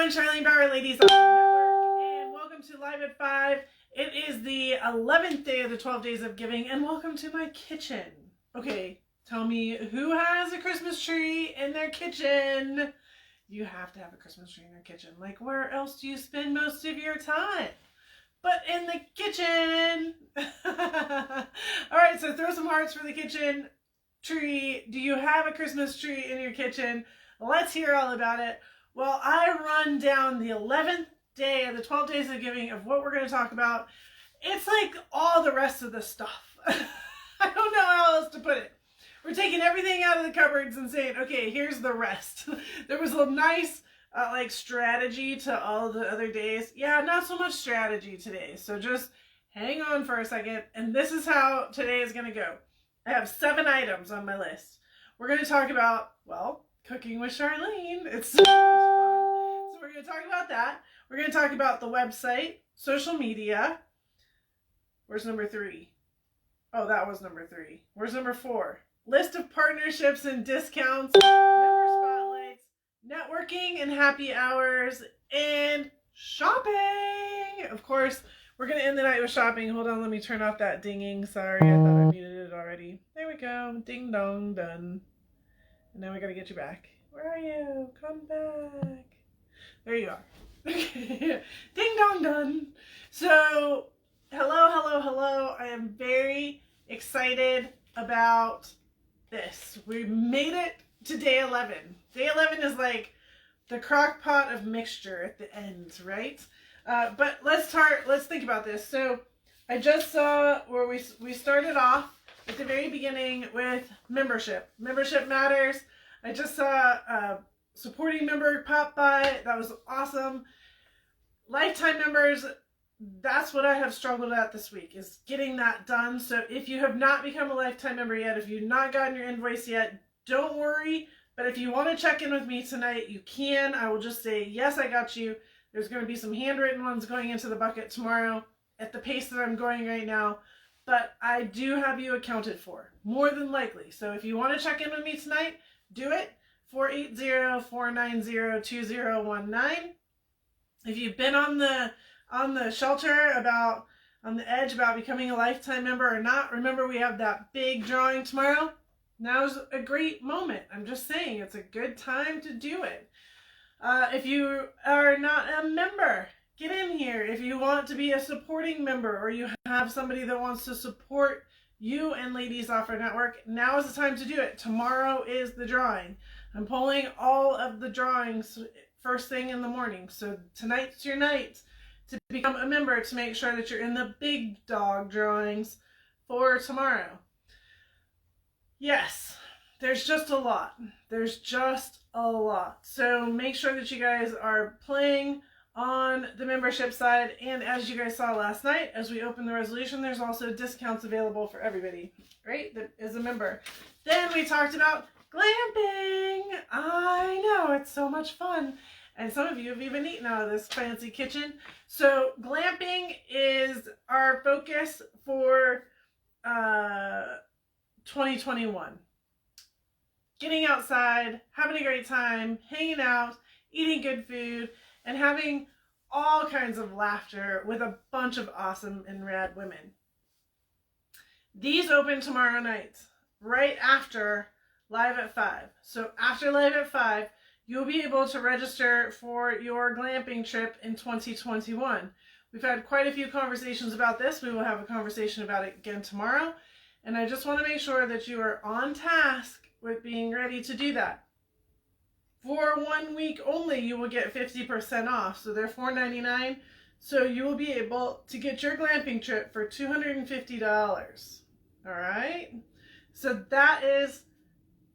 everyone, Charlene Bauer, Ladies on Network, and welcome to Live at 5. It is the 11th day of the 12 days of giving, and welcome to my kitchen. Okay, tell me, who has a Christmas tree in their kitchen? You have to have a Christmas tree in your kitchen. Like, where else do you spend most of your time? But in the kitchen. All right, so throw some hearts for the kitchen tree. Do you have a Christmas tree in your kitchen? Let's hear all about it. Well, I run down the 11th day of the 12 days of giving of what we're going to talk about. It's like all the rest of the stuff. I don't know how else to put it. We're taking everything out of the cupboards and saying, okay, here's the rest. There was a nice strategy to all the other days. Yeah, not so much strategy today. So just hang on for a second. And this is how today is going to go. I have 7 items on my list. We're going to talk about, well, cooking with Charlene. It's so much fun. So we're going to talk about that. We're going to talk about the website, social media. Where's number 3? Oh, that was number 3. Where's number 4? List of partnerships and discounts, member spotlights, networking and happy hours, and shopping. Of course, we're going to end the night with shopping. Hold on, let me turn off that dinging. Sorry, I thought I muted it already. There we go. Ding dong, done. And now we got to get you back. Where are you? Come back. There you are. Ding dong, done. So, hello. I am very excited about this. We made it to day 11. Day 11 is like the crock pot of mixture at the end, right? But let's think about this. So I just saw where we started off at the very beginning with membership. Membership matters. I just saw a supporting member pop by. That was awesome. Lifetime members, that's what I have struggled at this week, is getting that done. So if you have not become a lifetime member yet, if you've not gotten your invoice yet, don't worry. But if you want to check in with me tonight, you can. I will just say, yes, I got you. There's going to be some handwritten ones going into the bucket tomorrow at the pace that I'm going right now. But I do have you accounted for, more than likely. So if you want to check in with me tonight, do it. 480-490-2019. If you've been on the shelter on the edge about becoming a lifetime member or not, remember we have that big drawing tomorrow. Now's a great moment. I'm just saying it's a good time to do it. If you are not a member, get in here. If you want to be a supporting member or you have somebody that wants to support you and Ladies Offer Network, now is the time to do it. Tomorrow is the drawing. I'm pulling all of the drawings first thing in the morning. So tonight's your night to become a member, to make sure that you're in the big dog drawings for tomorrow. Yes, there's just a lot. So make sure that you guys are playing on the membership side. And as you guys saw last night, as we opened the resolution, there's also discounts available for everybody, right, that is a member. Then we talked about glamping. I know, it's so much fun. And some of you have even eaten out of this fancy kitchen. So glamping is our focus for 2021. Getting outside, having a great time, hanging out, eating good food, and having all kinds of laughter with a bunch of awesome and rad women. These open tomorrow night, right after Live at 5. So after Live at 5, you'll be able to register for your glamping trip in 2021. We've had quite a few conversations about this. We will have a conversation about it again tomorrow. And I just want to make sure that you are on task with being ready to do that. For 1 week only, you will get 50% off. So they're $4.99. So you will be able to get your glamping trip for $250. All right? So that is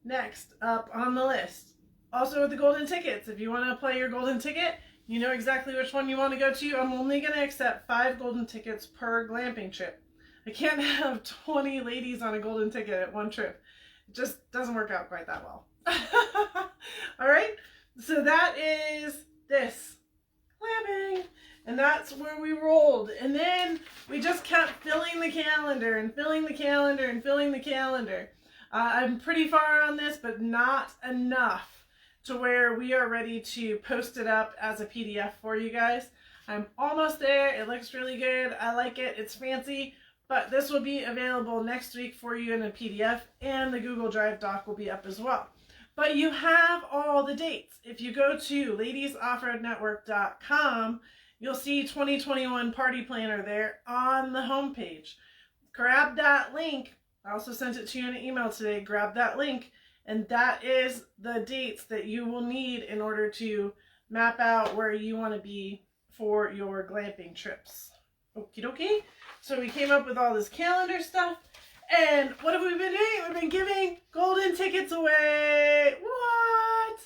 next up on the list. Also with the golden tickets, if you want to play your golden ticket, you know exactly which one you want to go to. I'm only going to accept 5 golden tickets per glamping trip. I can't have 20 ladies on a golden ticket at one trip. It just doesn't work out quite that well. All right, so that is this glamping, and that's where we rolled. And then we just kept filling the calendar and filling the calendar and filling the calendar. I'm pretty far on this, but not enough to where we are ready to post it up as a PDF for you guys. I'm almost there. It looks really good. I like it. It's fancy, but this will be available next week for you in a PDF, and the Google Drive doc will be up as well. But you have all the dates. If you go to ladiesoffroadnetwork.com, you'll see 2021 Party Planner there on the homepage. Grab that link. I also sent it to you in an email today. Grab that link, and that is the dates that you will need in order to map out where you want to be for your glamping trips. Okie dokie. So we came up with all this calendar stuff. And what have we been doing? We've been giving golden tickets away. What?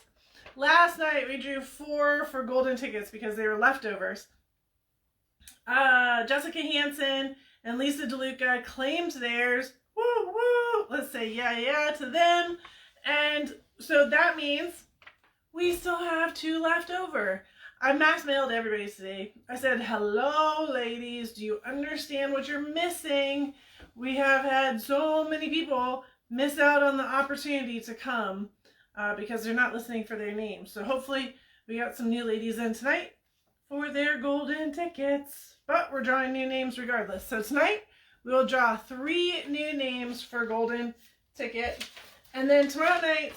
Last night we drew 4 for golden tickets because they were leftovers. Jessica Hansen and Lisa DeLuca claimed theirs. Woo woo! Let's say yeah to them. And so that means we still have 2 left over. I mass mailed everybody today. I said, hello ladies, do you understand what you're missing? We have had so many people miss out on the opportunity to come because they're not listening for their names. So hopefully we got some new ladies in tonight for their golden tickets. But we're drawing new names regardless. So tonight we will draw 3 new names for golden ticket. And then tomorrow night,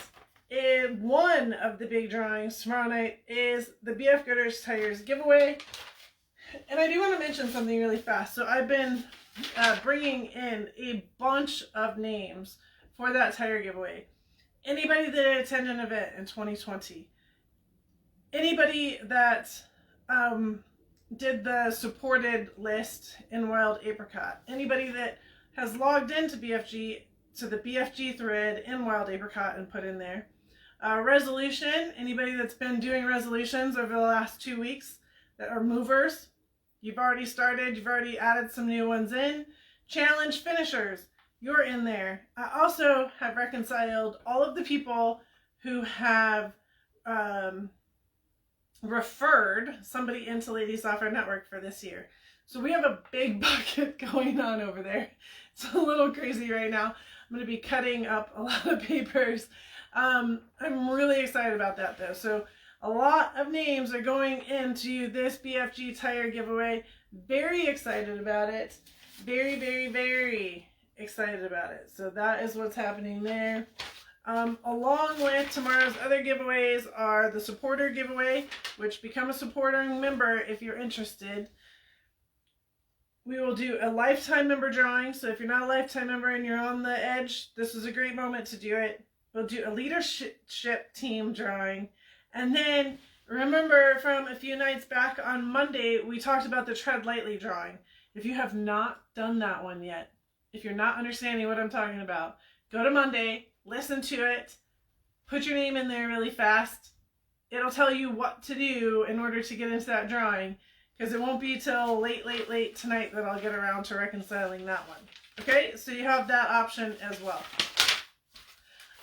one of the big drawings tomorrow night is the BF Gooders Tires giveaway. And I do want to mention something really fast. So I've been bringing in a bunch of names for that tire giveaway. Anybody that attended an event in 2020, anybody that did the supported list in Wild Apricot, anybody that has logged into BFG to the BFG thread in Wild Apricot and put in there. Resolution, anybody that's been doing resolutions over the last 2 weeks that are movers. You've already started, you've already added some new ones in. Challenge finishers, you're in there. I also have reconciled all of the people who have referred somebody into Ladies Off Road Network for this year. So we have a big bucket going on over there. It's a little crazy right now. I'm going to be cutting up a lot of papers. I'm really excited about that though. So a lot of names are going into this BFG tire giveaway. Very excited about it. Very, very, very excited about it. So that is what's happening there. Along with tomorrow's other giveaways are the supporter giveaway, which become a supporting member if you're interested. We will do a lifetime member drawing. So if you're not a lifetime member and you're on the edge, this is a great moment to do it. We'll do a leadership team drawing. And then remember from a few nights back on Monday, we talked about the Tread Lightly drawing. If you have not done that one yet, if you're not understanding what I'm talking about, go to Monday, listen to it, put your name in there really fast. It'll tell you what to do in order to get into that drawing, because it won't be till late tonight that I'll get around to reconciling that one. Okay, so you have that option as well.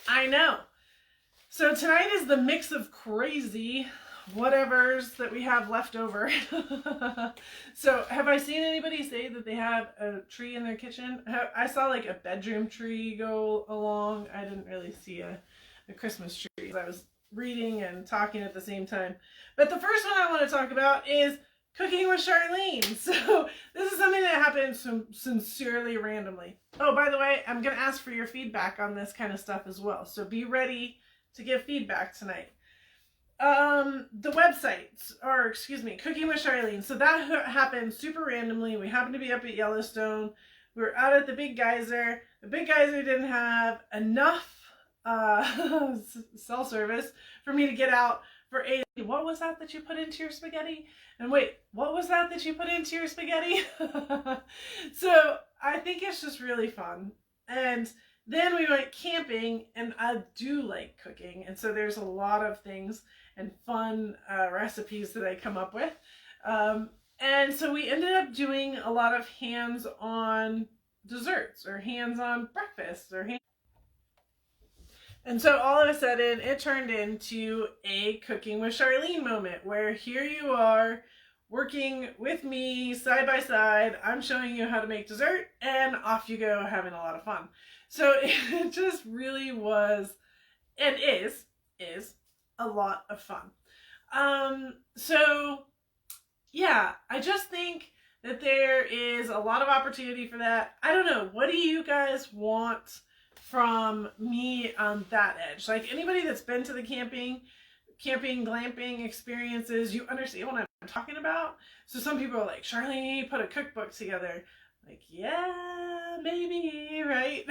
I know. So tonight is the mix of crazy whatevers that we have left over. So have I seen anybody say that they have a tree in their kitchen? I saw like a bedroom tree go along. I didn't really see a Christmas tree. I was reading and talking at the same time. But the first one I want to talk about is cooking with Charlene. So this is something that happened sincerely randomly. Oh, by the way, I'm going to ask for your feedback on this kind of stuff as well. So be ready to give feedback tonight. The website, or excuse me, Cooking with Charlene. So that happened super randomly. We happened to be up at Yellowstone. We were out at the Big Geyser. The Big Geyser didn't have enough cell service for me to get out for a, what was that you put into your spaghetti? And wait, what was that you put into your spaghetti? So I think it's just really fun. And then we went camping, and I do like cooking. And so there's a lot of things and fun recipes that I come up with. And so we ended up doing a lot of hands-on desserts or hands-on breakfasts or and so all of a sudden it turned into a Cooking with Charlene moment where here you are working with me side by side. I'm showing you how to make dessert and off you go having a lot of fun. So it just really was and is a lot of fun. So yeah, I just think that there is a lot of opportunity for that. I don't know. What do you guys want from me on that edge? Like anybody that's been to the camping, glamping experiences, you understand what I'm talking about. So some people are like, Charlene, put a cookbook together. Like, yeah, maybe, right?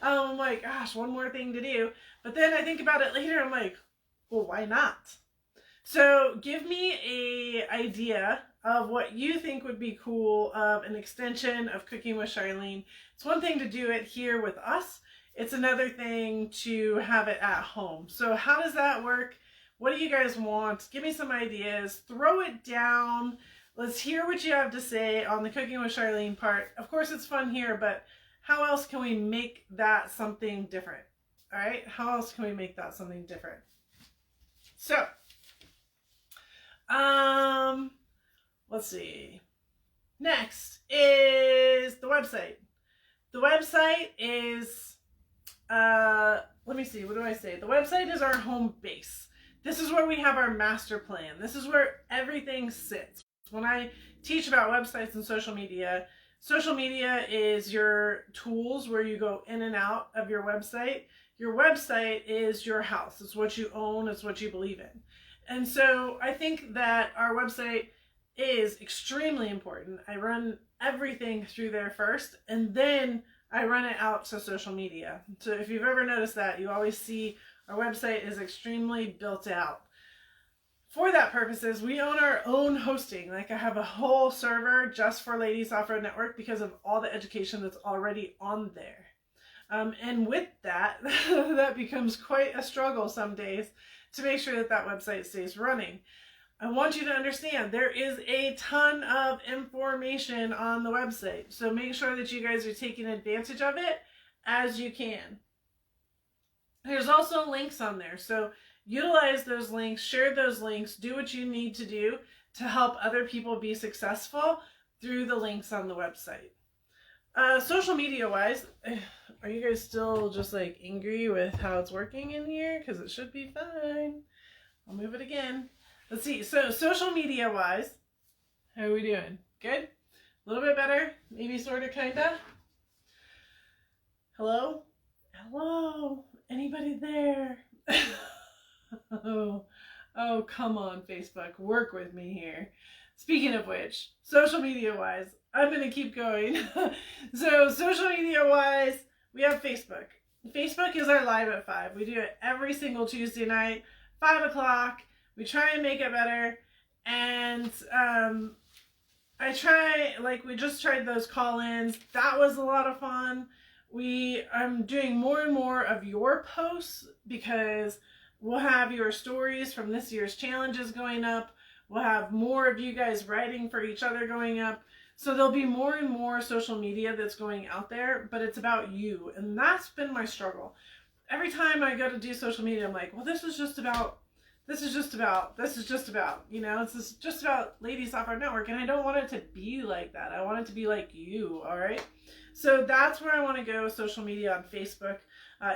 I'm like, gosh, one more thing to do. But then I think about it later. I'm like, well, why not? So give me a idea of what you think would be cool of an extension of Cooking with Charlene. It's one thing to do it here with us. It's another thing to have it at home. So how does that work? What do you guys want? Give me some ideas. Throw it down. Let's hear what you have to say on the Cooking with Charlene part. Of course, it's fun here, but how else can we make that something different? All right, how else can we make that something different? So, let's see. Next is the website. The website is, let me see, what do I say? The website is our home base. This is where we have our master plan. This is where everything sits. When I teach about websites and social media is your tools where you go in and out of your website. Your website is your house. It's what you own. It's what you believe in. And so I think that our website is extremely important. I run everything through there first, and then I run it out to social media. So if you've ever noticed that, you always see our website is extremely built out. For that purposes, we own our own hosting. Like I have a whole server just for Ladies Off-Road Network because of all the education that's already on there. And with that, that becomes quite a struggle some days to make sure that that website stays running. I want you to understand there is a ton of information on the website. So make sure that you guys are taking advantage of it as you can. There's also links on there. So utilize those links, share those links, do what you need to do to help other people be successful through the links on the website. Social media wise, are you guys still just like angry with how it's working in here? Because it should be fine. I'll move it again. Let's see. So social media wise, how are we doing? Good? A little bit better? Maybe sort of, kind of? Hello? Hello? Anybody there? Oh, come on, Facebook. Work with me here. Speaking of which, social media wise, I'm going to keep going. So social media wise, we have Facebook. Facebook is our Live at 5. We do it every single Tuesday night, 5 o'clock. We try and make it better. And we just tried those call-ins. That was a lot of fun. I'm doing more and more of your posts because we'll have your stories from this year's challenges going up. We'll have more of you guys writing for each other going up. So there'll be more and more social media that's going out there, but it's about you. And that's been my struggle. Every time I go to do social media, I'm like, well, this is just about, it's just about Ladies Off-Road Network. And I don't want it to be like that. I want it to be like you, all right? So that's where I want to go with social media on Facebook.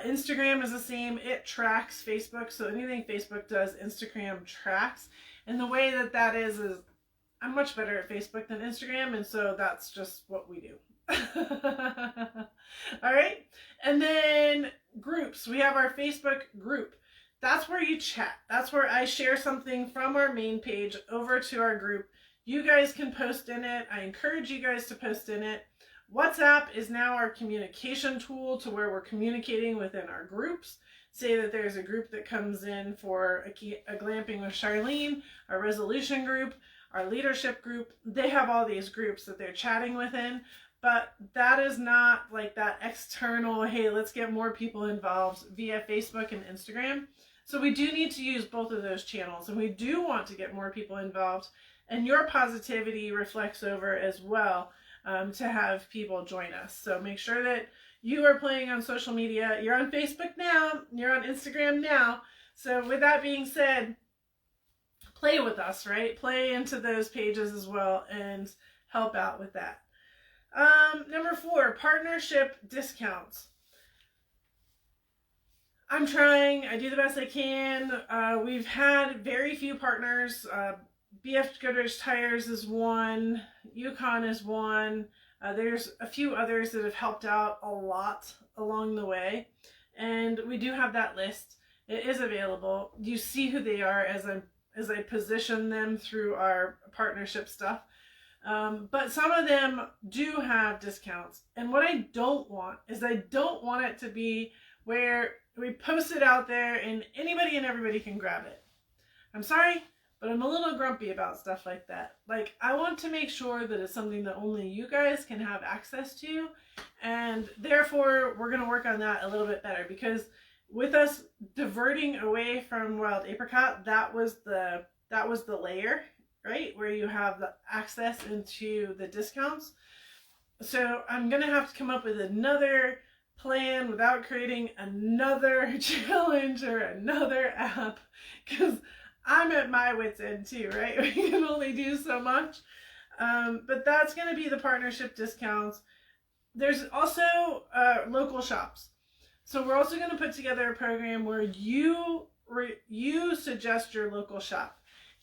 Instagram is the same. It tracks Facebook. So anything Facebook does, Instagram tracks. And the way that is I'm much better at Facebook than Instagram. And so that's just what we do. All right. And then groups. We have our Facebook group. That's where you chat. That's where I share something from our main page over to our group. You guys can post in it. I encourage you guys to post in it. WhatsApp is now our communication tool to where we're communicating within our groups. Say that there's a group that comes in for a glamping with Charlene, our resolution group, our leadership group. They have all these groups that they're chatting within, but that is not like that external, hey, let's get more people involved via Facebook and Instagram. So we do need to use both of those channels, and we do want to get more people involved, and your positivity reflects over as well. To have people join us. So make sure that you are playing on social media. You're on Facebook now. You're on Instagram now. So with that being said, play with us, right? Play into those pages as well and help out with that. Number 4, partnership discounts. I'm trying. I do the best I can. We've had very few partners. BF Goodrich Tires is one. Yukon is one. There's a few others that have helped out a lot along the way. And we do have that list. It is available. You see who they are as I position them through our partnership stuff. But some of them do have discounts. And what I don't want is I don't want it to be where we post it out there and anybody and everybody can grab it. I'm sorry, but I'm a little grumpy about stuff like that. Like, I want to make sure that it's something that only you guys can have access to. And therefore, we're going to work on that a little bit better, because with us diverting away from Wild Apricot, that was the layer, right? Where you have the access into the discounts. So I'm going to have to come up with another plan without creating another challenge or another app, because I'm at my wit's end too, right? We can only do so much. But that's going to be the partnership discounts. There's also local shops. So we're also going to put together a program where you suggest your local shop.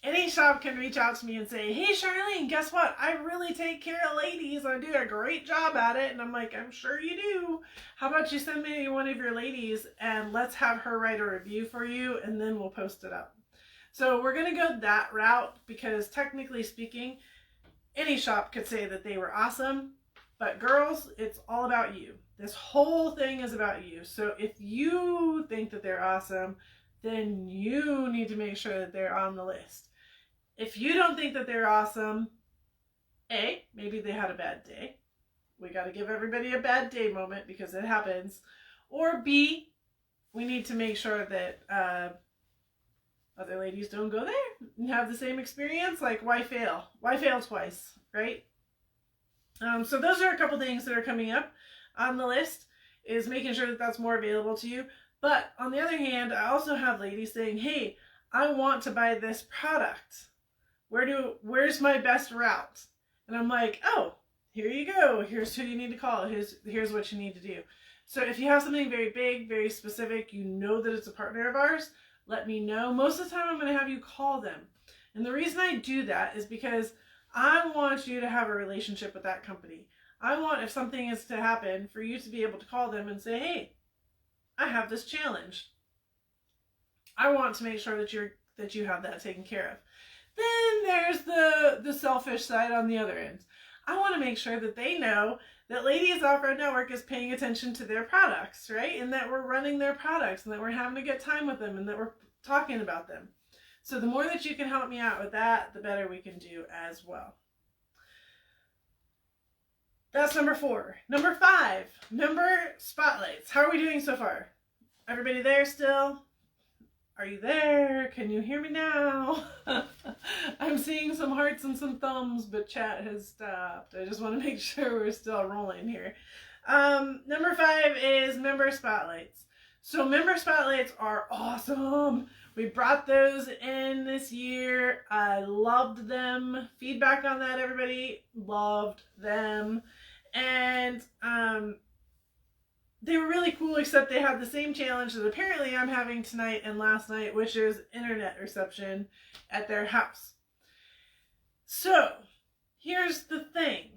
Any shop can reach out to me and say, hey, Charlene, guess what? I really take care of ladies. I do a great job at it. And I'm like, I'm sure you do. How about you send me one of your ladies and let's have her write a review for you, and then we'll post it up. So we're going to go that route, because technically speaking, any shop could say that they were awesome. But girls, it's all about you. This whole thing is about you. So if you think that they're awesome, then you need to make sure that they're on the list. If you don't think that they're awesome, A, maybe they had a bad day. We got to give everybody a bad day moment, because it happens. Or B, we need to make sure that other ladies don't go there and have the same experience. Like, why fail? Why fail twice, right? So those are a couple things that are coming up on the list, is making sure that that's more available to you. But on the other hand, I also have ladies saying, hey, I want to buy this product. Where's my best route? And I'm like, oh, here you go. Here's who you need to call. Here's what you need to do. So if you have something very big, very specific, you know that it's a partner of ours, let me know. Most of the time I'm going to have you call them. And the reason I do that is because I want you to have a relationship with that company. I want, if something is to happen, for you to be able to call them and say, hey, I have this challenge. I want to make sure that you have that taken care of. Then there's the selfish side on the other end. I want to make sure that they know that Ladies Off-Road Network is paying attention to their products, right? And that we're running their products, and that we're having a good time with them, and that we're talking about them. So the more that you can help me out with that, the better we can do as well. That's number 4. Number 5, member spotlights. How are we doing so far? Everybody there still? Are you there? Can you hear me now? I'm seeing some hearts and some thumbs, but chat has stopped. I just want to make sure we're still rolling here. Number 5 is member spotlights. So member spotlights are awesome. We brought those in this year. I loved them. Feedback on that, everybody. Loved them. And they were really cool, except they had the same challenge that apparently I'm having tonight and last night, which is internet reception at their house. So here's the thing.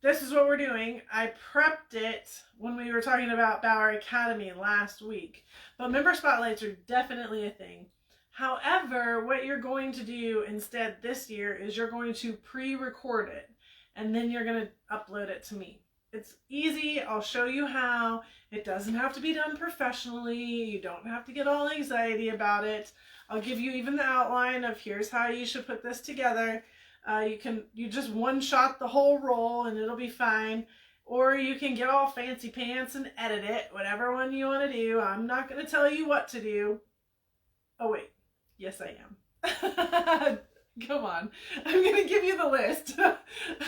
This is what we're doing. I prepped it when we were talking about Bauer Academy last week, but member spotlights are definitely a thing. However, what you're going to do instead this year is you're going to pre-record it, and then you're going to upload it to me. It's easy. I'll show you how. It doesn't have to be done professionally. You don't have to get all anxiety about it. I'll give you even the outline of here's how you should put this together. You just one-shot the whole roll and it'll be fine. Or you can get all fancy pants and edit it, whatever one you want to do. I'm not going to tell you what to do. Oh, wait. Yes, I am. Come on. I'm going to give you the list.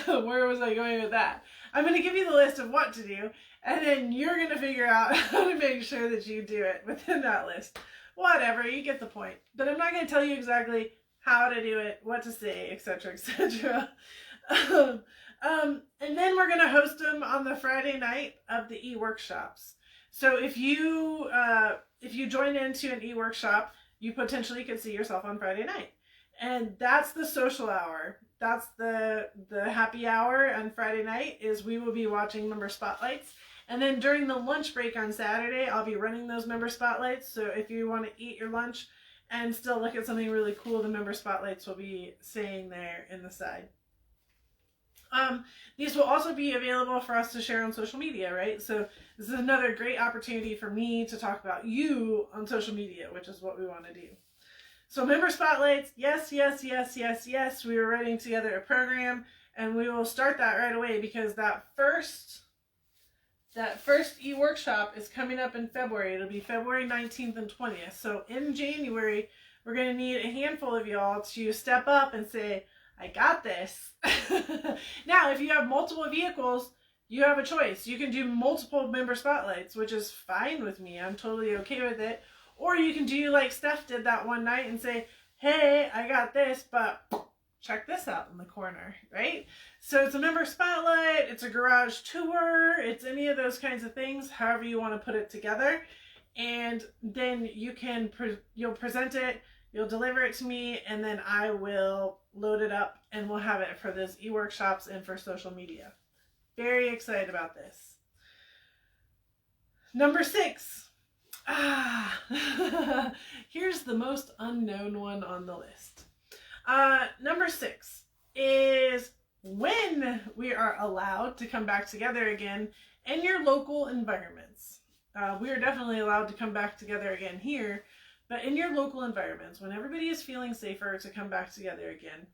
Where was I going with that? I'm going to give you the list of what to do, and then you're going to figure out how to make sure that you do it within that list. Whatever, you get the point. But I'm not going to tell you exactly how to do it, what to say, etc., etc. And then we're going to host them on the Friday night of the e-workshops. So if you if you join into an e-workshop, you potentially could see yourself on Friday night. And that's the social hour. That's the happy hour on Friday night, is we will be watching member spotlights. And then during the lunch break on Saturday, I'll be running those member spotlights. So if you want to eat your lunch and still look at something really cool, the member spotlights will be saying there in the side. These will also be available for us to share on social media, right? So this is another great opportunity for me to talk about you on social media, which is what we want to do. So member spotlights, yes, yes, yes, yes, yes. We are writing together a program, and we will start that right away, because that first e-workshop is coming up in February. It'll be February 19th and 20th. So in January, we're going to need a handful of y'all to step up and say, I got this. Now, if you have multiple vehicles, you have a choice. You can do multiple member spotlights, which is fine with me. I'm totally okay with it. Or you can do like Steph did that one night and say, hey, I got this, but check this out in the corner, right? So it's a member spotlight, it's a garage tour, it's any of those kinds of things, however you want to put it together. And then you'll present it, you'll deliver it to me, and then I will load it up and we'll have it for those e-workshops and for social media. Very excited about this. Number 6. Here's the most unknown one on the list. Number 6 is when we are allowed to come back together again in your local environments. We are definitely allowed to come back together again here, but in your local environments, when everybody is feeling safer to come back together again.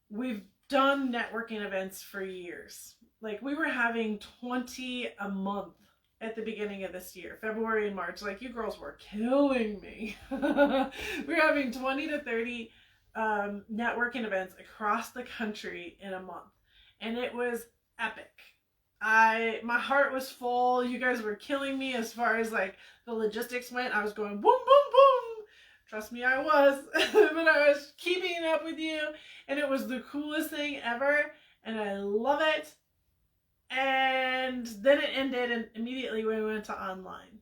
We've done networking events for years. Like, we were having 20 a month at the beginning of this year, February and March. Like, you girls were killing me. We were having 20 to 30 networking events across the country in a month, and it was epic. My heart was full. You guys were killing me as far as like the logistics went. I was going boom, boom, boom. Trust me, I was. But I was keeping up with you, and it was the coolest thing ever, and I love it. And then it ended, and immediately we went to online.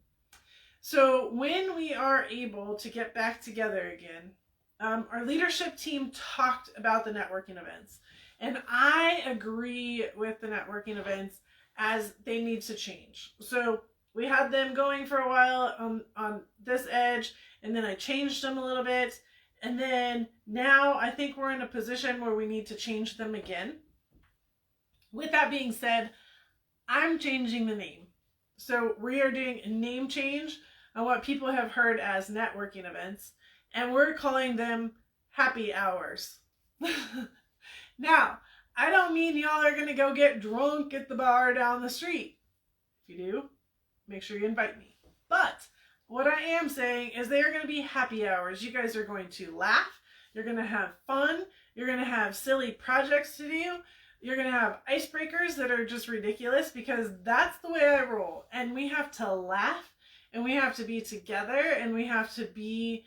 So when we are able to get back together again, our leadership team talked about the networking events. And I agree with the networking events as they need to change. So we had them going for a while on this edge, and then I changed them a little bit. And then now I think we're in a position where we need to change them again. With that being said, I'm changing the name. So we are doing a name change on what people have heard as networking events, and we're calling them happy hours. Now, I don't mean y'all are going to go get drunk at the bar down the street. If you do, make sure you invite me. But what I am saying is they are going to be happy hours. You guys are going to laugh. You're going to have fun. You're going to have silly projects to do. You're going to have icebreakers that are just ridiculous, because that's the way I roll. And we have to laugh, and we have to be together, and we have to be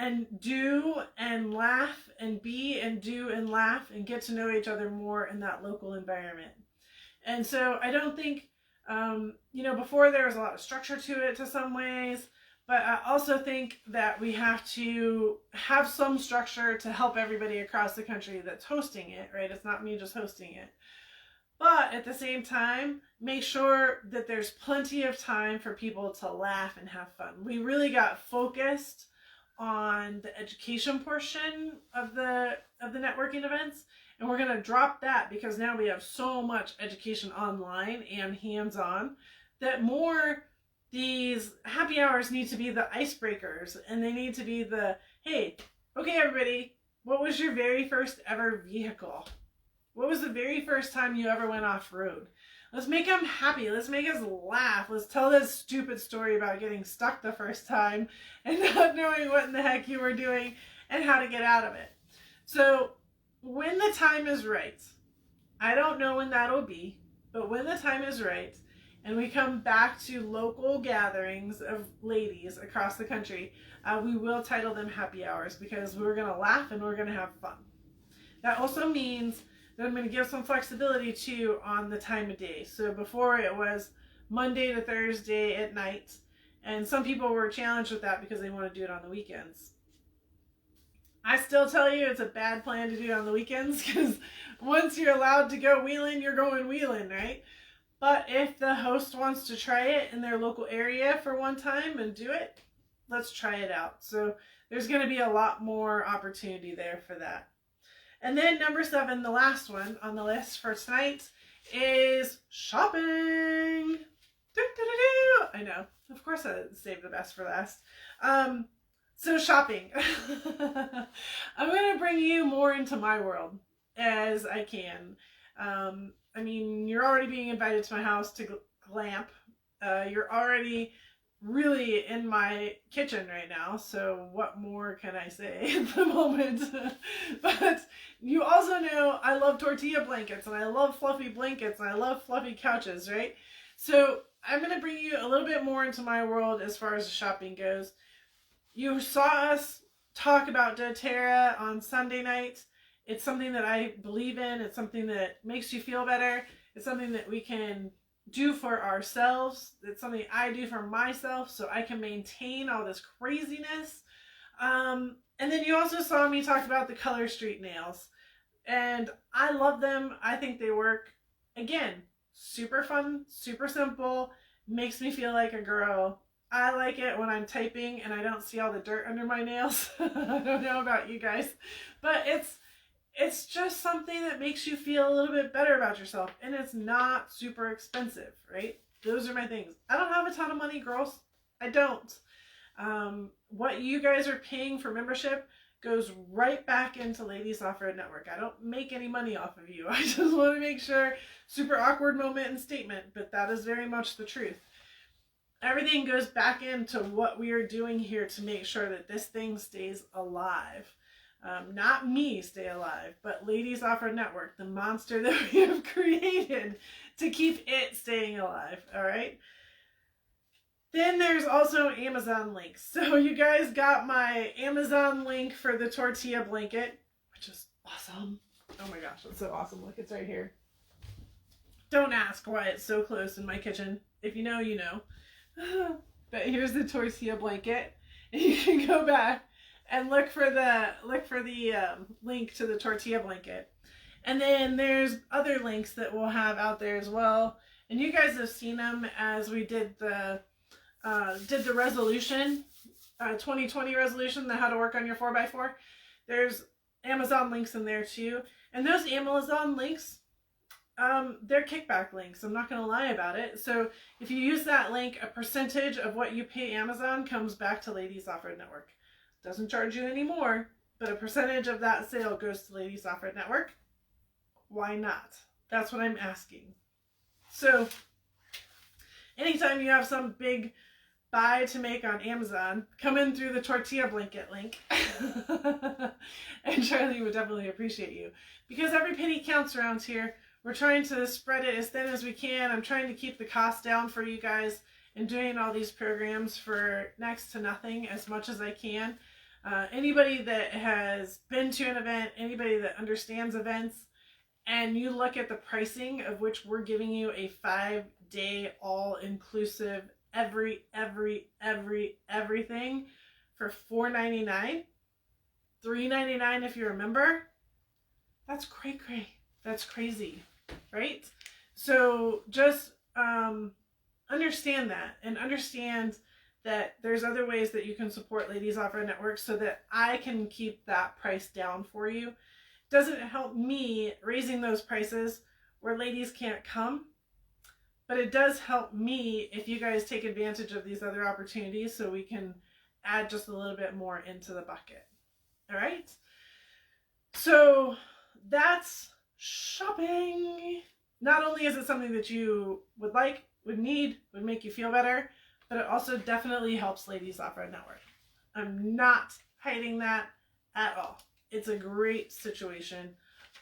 and do and laugh and be and do and laugh and get to know each other more in that local environment. And so I don't think, before there was a lot of structure to it to some ways, but I also think that we have to have some structure to help everybody across the country that's hosting it, right? It's not me just hosting it. But at the same time, make sure that there's plenty of time for people to laugh and have fun. We really got focused on the education portion of the networking events, and we're going to drop that because now we have so much education online and hands-on that more these happy hours need to be the icebreakers, and they need to be the, hey, okay everybody, what was your very first ever vehicle? What was the very first time you ever went off-road? Let's make them happy. Let's make us laugh. Let's tell this stupid story about getting stuck the first time and not knowing what in the heck you were doing and how to get out of it. So when the time is right, I don't know when that'll be, but when the time is right and we come back to local gatherings of ladies across the country, we will title them happy hours, because we're going to laugh and we're going to have fun. That also means that I'm going to give some flexibility too on the time of day. So before it was Monday to Thursday at night, And some people were challenged with that because they want to do it on the weekends. I still tell you it's a bad plan to do it on the weekends, because once you're allowed to go wheeling, you're going wheeling, right? But if the host wants to try it in their local area for one time and do it, let's try it out. So there's going to be a lot more opportunity there for that. And then number 7, the last one on the list for tonight, is shopping. I know. Of course I saved the best for last. So shopping. I'm going to bring you more into my world as I can. I mean, you're already being invited to my house to glamp. You're already really in my kitchen right now, so what more can I say at the moment? But you also know I love tortilla blankets, and I love fluffy blankets, and I love fluffy couches, right? So I'm going to bring you a little bit more into my world as far as the shopping goes. You saw us talk about doTERRA on Sunday night. It's something that I believe in. It's something that makes you feel better. It's something that we can do for ourselves. It's something I do for myself so I can maintain all this craziness. And then you also saw me talk about the Color Street nails. And I love them. I think they work. Again, super fun, super simple, makes me feel like a girl. I like it when I'm typing and I don't see all the dirt under my nails. I don't know about you guys, but it's just something that makes you feel a little bit better about yourself, and it's not super expensive, right? Those are my things. I don't have a ton of money, girls. I don't. What you guys are paying for membership goes right back into Ladies Off-Road Network. I don't make any money off of you. I just want to make sure, super awkward moment and statement, but that is very much the truth. Everything goes back into what we are doing here to make sure that this thing stays alive. Not me stay alive, but Ladies Off-Road Network, the monster that we have created to keep it staying alive, all right? Then there's also Amazon links. So you guys got my Amazon link for the tortilla blanket, which is awesome. Oh my gosh, it's so awesome. Look, it's right here. Don't ask why it's so close in my kitchen. If you know, you know. But here's the tortilla blanket, and you can go back and look for the link to the tortilla blanket. And then there's other links that we'll have out there as well. And you guys have seen them as we did the resolution, 2020 resolution, the how to work on your 4x4. There's Amazon links in there too. And those Amazon links, they're kickback links. I'm not going to lie about it. So if you use that link, a percentage of what you pay Amazon comes back to Ladies Off-Road Network. Doesn't charge you any more, but a percentage of that sale goes to Ladies Off-Road Network. Why not? That's what I'm asking. So anytime you have some big buy to make on Amazon, come in through the tortilla blanket link. And Charlene would definitely appreciate you, because every penny counts around here. We're trying to spread it as thin as we can. I'm trying to keep the cost down for you guys and doing all these programs for next to nothing as much as I can. Anybody that has been to an event, anybody that understands events, and you look at the pricing of which we're giving you a 5-day all-inclusive everything for $4.99, $3.99 if you're a member, that's cray. That's crazy, right? So just understand that, and understand that there's other ways that you can support Ladies Off-Road Network so that I can keep that price down for you. It doesn't help me raising those prices where ladies can't come, but it does help me if you guys take advantage of these other opportunities so we can add just a little bit more into the bucket. All right? So that's shopping. Not only is it something that you would like, would need, would make you feel better, but it also definitely helps Ladies Off-Road Network. I'm not hiding that at all. It's a great situation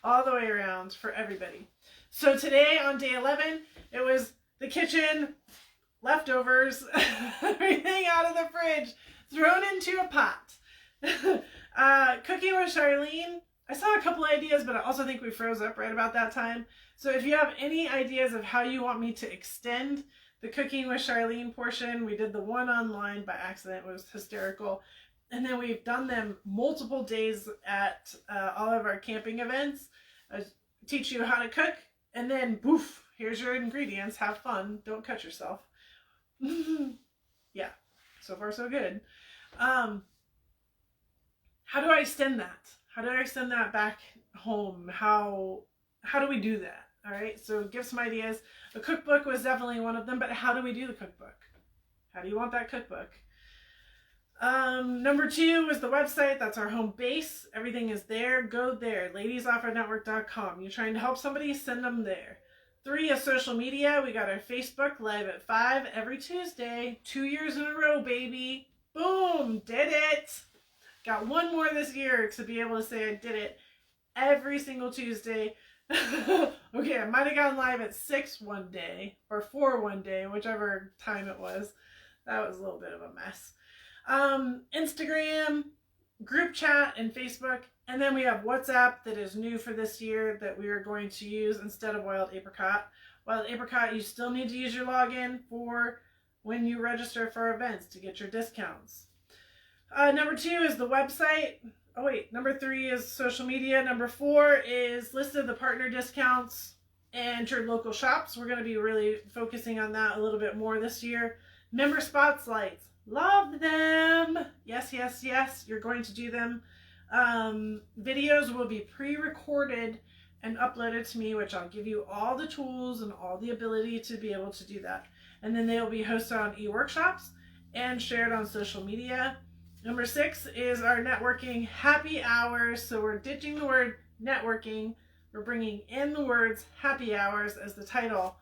all the way around for everybody. So today on day 11, it was the kitchen, leftovers, everything out of the fridge, thrown into a pot. Cooking with Charlene. I saw a couple ideas, but I also think we froze up right about that time. So if you have any ideas of how you want me to extend the Cooking with Charlene portion. We did the one online by accident. It was hysterical. And then we've done them multiple days at all of our camping events. Teach you how to cook, and then poof, here's your ingredients. Have fun. Don't cut yourself. Yeah, so far so good. How do I extend that? How do I extend that back home? How do we do that? All right, so give some ideas. A cookbook was definitely one of them, but how do we do the cookbook? How do you want that cookbook? Number 2 is the website. That's our home base. Everything is there. Go there. ladiesoffernetwork.com. You're trying to help somebody, send them there. 3 is social media. We got our Facebook live at 5 every Tuesday. 2 years in a row, baby. Boom, did it. Got one more this year to be able to say I did it every single Tuesday. Okay, I might have gone live at 6 one day or 4 one day, whichever time it was. That was a little bit of a mess. Instagram, group chat, and Facebook. And then we have WhatsApp that is new for this year that we are going to use instead of Wild Apricot. Wild Apricot, you still need to use your login for when you register for events to get your discounts. Number 2 is the website. Oh wait, number 3 is social media. Number 4 is list of the partner discounts and your local shops. We're going to be really focusing on that a little bit more this year. Member spotlights. Love them. Yes, yes, yes. You're going to do them. Videos will be pre-recorded and uploaded to me, which I'll give you all the tools and all the ability to be able to do that. And then they will be hosted on e-workshops and shared on social media. Number 6 is our networking happy hours. So we're ditching the word networking. We're bringing in the words happy hours as the title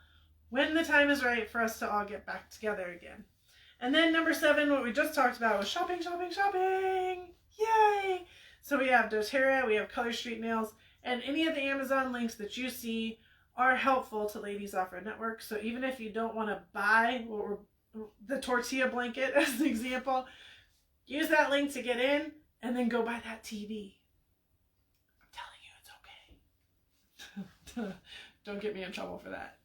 when the time is right for us to all get back together again. And then number 7, what we just talked about was shopping, shopping, shopping. Yay! So we have doTERRA, we have Color Street Nails, and any of the Amazon links that you see are helpful to Ladies Off Road Network. So even if you don't want to buy the tortilla blanket as an example, use that link to get in and then go buy that TV. I'm telling you, it's okay. Don't get me in trouble for that.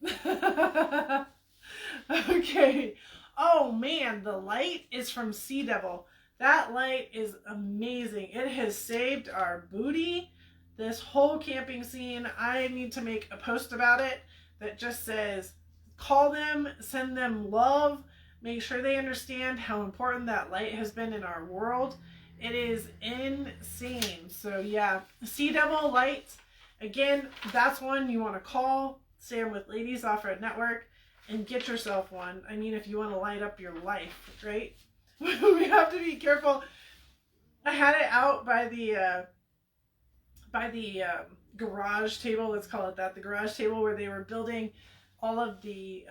Okay. Oh man, the light is from Sea Devil. That light is amazing. It has saved our booty. This whole camping scene, I need to make a post about it that just says, call them, send them love, make sure they understand how important that light has been in our world. It is insane. So yeah, Sea Devil light. Again, that's one you want to call. Say I'm with Ladies Off Road Network. And get yourself one. I mean, if you want to light up your life, right? We have to be careful. I had it out by the garage table. Let's call it that. The garage table where they were building all the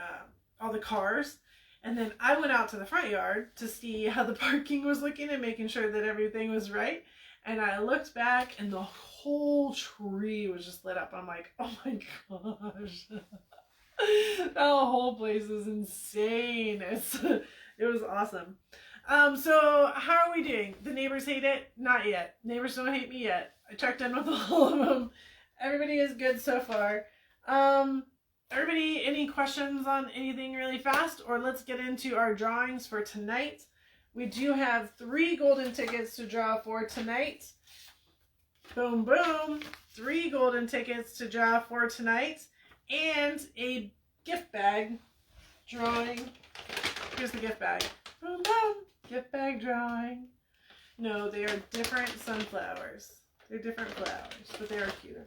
cars. And then I went out to the front yard to see how the parking was looking and making sure that everything was right. And I looked back and the whole tree was just lit up. I'm like, oh my gosh. That whole place is insane. It was awesome. So how are we doing? The neighbors hate it? Not yet. Neighbors don't hate me yet. I checked in with all of them. Everybody is good so far. Everybody, any questions on anything really fast? Or let's get into our drawings for tonight. We do have 3 golden tickets to draw for tonight. Boom, boom. 3 golden tickets to draw for tonight. And a gift bag drawing. Here's the gift bag. Boom, boom. Gift bag drawing. No, they are different sunflowers. They're different flowers, but they are cute.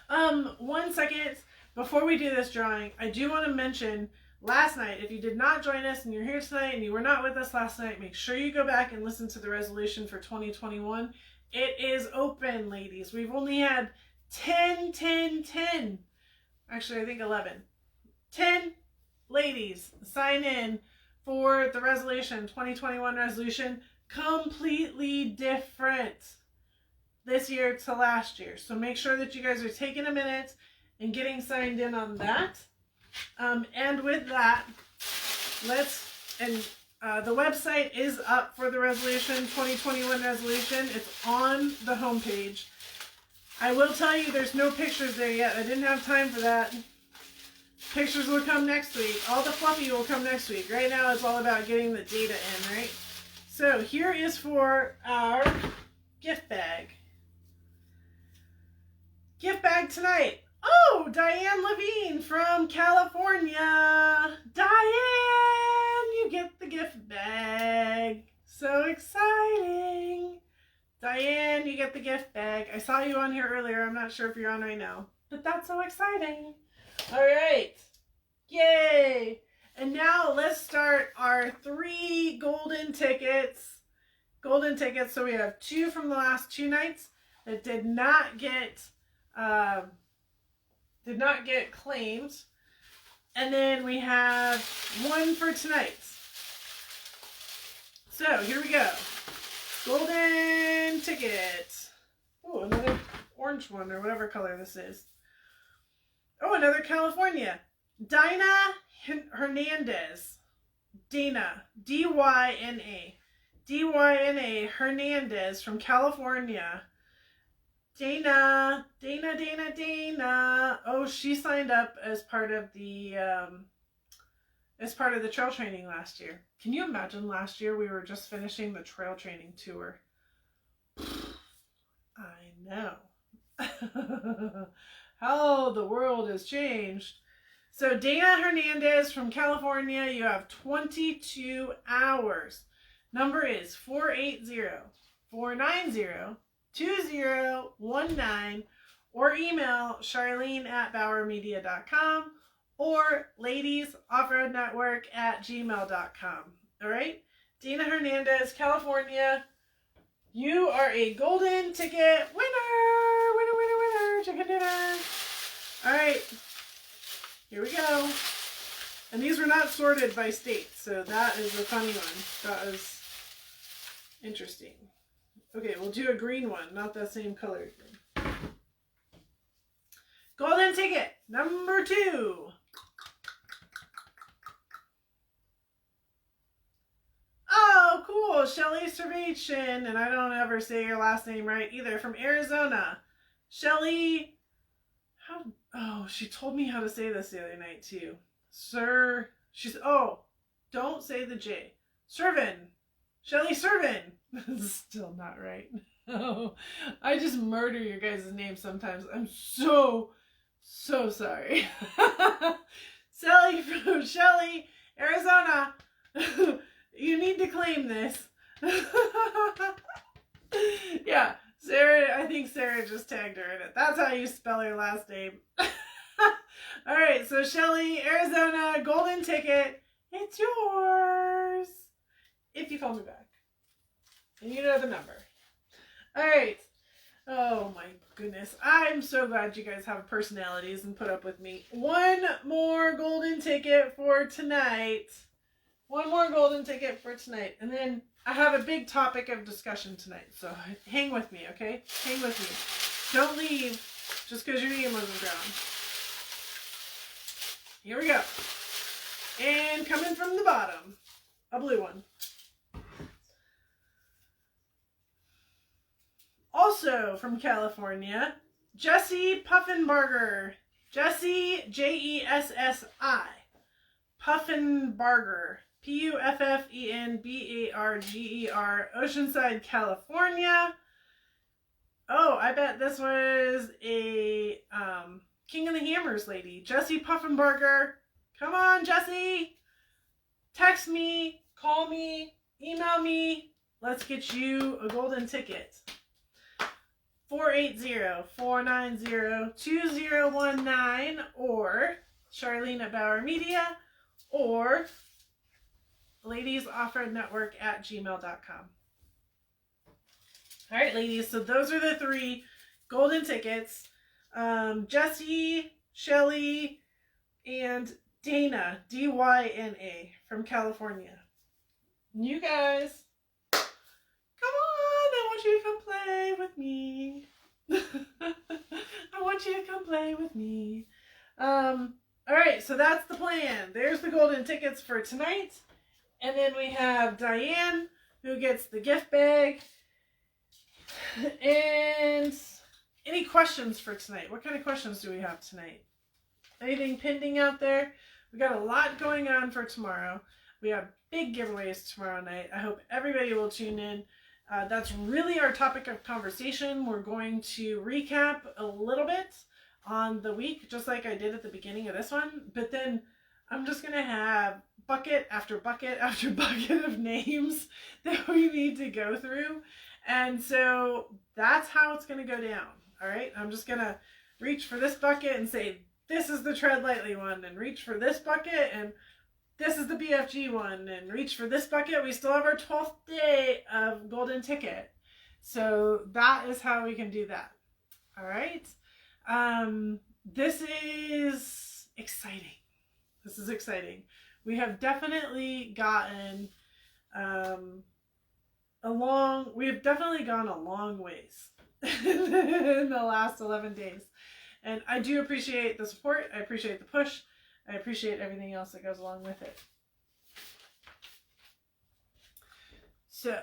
1 second before we do this drawing, I do want to mention last night, if you did not join us and you're here tonight and you were not with us last night, make sure you go back and listen to the resolution for 2021. It is open, ladies. We've only had 10. Actually, I think 11. 10 ladies sign in for the resolution, 2021 resolution, completely different this year to last year. So make sure that you guys are taking a minute and getting signed in on that. And with that, the website is up for the resolution, 2021 resolution. It's on the homepage. I will tell you there's no pictures there yet. I didn't have time for that. Pictures will come next week. All the fluffy will come next week. Right now it's all about getting the data in, right? So here is for our gift bag. Gift bag tonight. Oh, Diane Levine from California. Diane, you get the gift bag. So exciting. Diane, you get the gift bag. I saw you on here earlier. I'm not sure if you're on right now, but that's so exciting. All right. Yay. And now let's start our 3 golden tickets. Golden tickets. So we have 2 from the last 2 nights that did not get claimed. And then we have 1 for tonight. So here we go. Golden ticket. Oh, another orange one or whatever color this is. Oh, another California. Dinah Hernandez. Dana. D-Y-N-A. D-Y-N-A Hernandez from California. Dana. Oh, she signed up as part of the trail training last year. Can you imagine last year we were just finishing the trail training tour? I know. How the world has changed. So Dana Hernandez from California, you have 22 hours. Number is 480-490-2019 or email Charlene@bowermedia.com or ladiesoffroadnetwork@gmail.com. All right? Dana Hernandez, California, you are a golden ticket winner. Winner. Chicken dinner. All right. Here we go. And these were not sorted by state, so that is a funny one. That was interesting. Okay, we'll do a green one, not that same color. Golden ticket number 2. Oh, cool. Shelly Servation, and I don't ever say your last name right either, from Arizona. Shelly, she told me how to say this the other night too. Don't say the J. Servin. Shelly Servin. Still not right. Oh, I just murder your guys' names sometimes. I'm so sorry. Sally from Shelly, Arizona. You need to claim this. Yeah, Sarah, I think Sarah just tagged her in it. That's how you spell her last name. All right, so Shelly, Arizona, golden ticket. It's yours. If you call me back. And you know the number. All right. Oh my goodness. I'm so glad you guys have personalities and put up with me. 1 more golden ticket for tonight. 1 more golden ticket for tonight. And then I have a big topic of discussion tonight. So hang with me, okay? Hang with me. Don't leave just because your name wasn't drawn. Here we go. And coming from the bottom, a blue one. Also from California, Jessie Puffenbarger. Jessie, Jessi. Puffenbarger. Puffenbarger. Oceanside, California. Oh, I bet this was a King of the Hammers lady. Jessie Puffenbarger. Come on, Jessie. Text me, call me, email me. Let's get you a golden ticket. 480-490-2019 or Charlene@BauerMedia or ladiesoffroadnetwork@gmail.com. All right, ladies, so those are the 3 golden tickets. Jessie, Shelly, and Dana, D-Y-N-A, from California. You guys, come on, I want you to come play with me. I want you to come play with me. All right, so that's the plan. There's the golden tickets for tonight. And then we have Diane, who gets the gift bag. And any questions for tonight? What kind of questions do we have tonight? Anything pending out there? We got a lot going on for tomorrow. We have big giveaways tomorrow night. I hope everybody will tune in. That's really our topic of conversation. We're going to recap a little bit on the week, just like I did at the beginning of this one. But then I'm just going to have bucket after bucket after bucket of names that we need to go through. And so that's how it's going to go down. All right. I'm just going to reach for this bucket and say, this is the tread lightly one, and reach for this bucket, and this is the BFG one, and reach for this bucket. We still have our 12th day of golden ticket. So that is how we can do that. All right. This is exciting. This is exciting. We have definitely gotten we have definitely gone a long ways in the last 11 days. And I do appreciate the support. I appreciate the push. I appreciate everything else that goes along with it. So,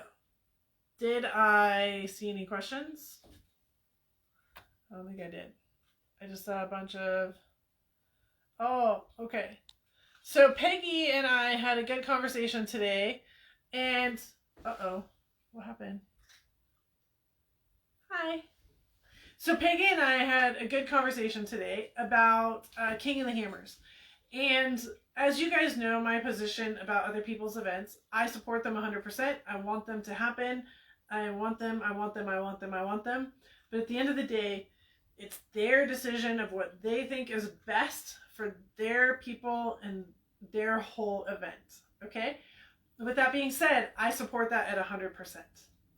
did I see any questions? I don't think I did. I just saw a bunch of... Oh, okay. So Peggy and I had a good conversation today, and... Uh-oh. What happened? Hi. So Peggy and I had a good conversation today about King of the Hammers. And as you guys know, my position about other people's events, I support them 100%. I want them to happen. I want them. But at the end of the day, it's their decision of what they think is best for their people and their whole event. Okay? With that being said, I support that at 100%.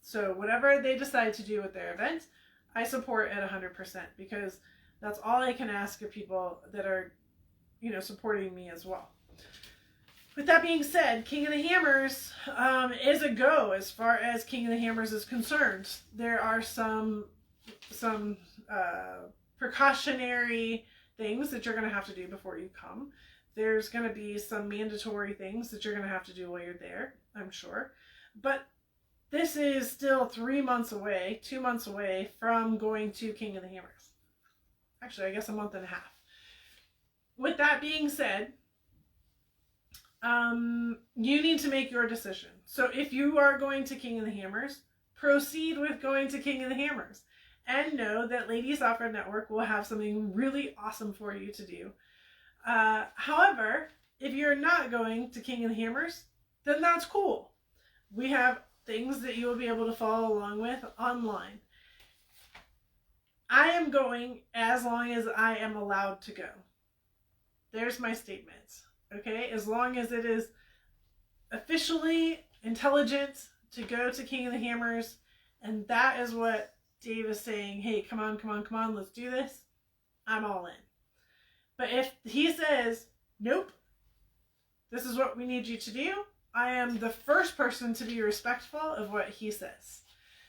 So whatever they decide to do with their event, I support at 100% because that's all I can ask of people that are, supporting me as well. With that being said, King of the Hammers is a go as far as King of the Hammers is concerned. There are some precautionary things that you're going to have to do before you come. There's going to be some mandatory things that you're going to have to do while you're there, I'm sure. But this is still 2 months away from going to King of the Hammers. Actually, I guess a month and a half. With that being said, you need to make your decision. So if you are going to King of the Hammers, proceed with going to King of the Hammers. And know that Ladies Off-Road Network will have something really awesome for you to do. However, if you're not going to King of the Hammers, then that's cool. We have things that you will be able to follow along with online. I am going as long as I am allowed to go. There's my statement. Okay? As long as it is officially intelligent to go to King of the Hammers, and that is what Dave is saying, hey, come on, let's do this. I'm all in. But if he says, nope, this is what we need you to do, I am the first person to be respectful of what he says.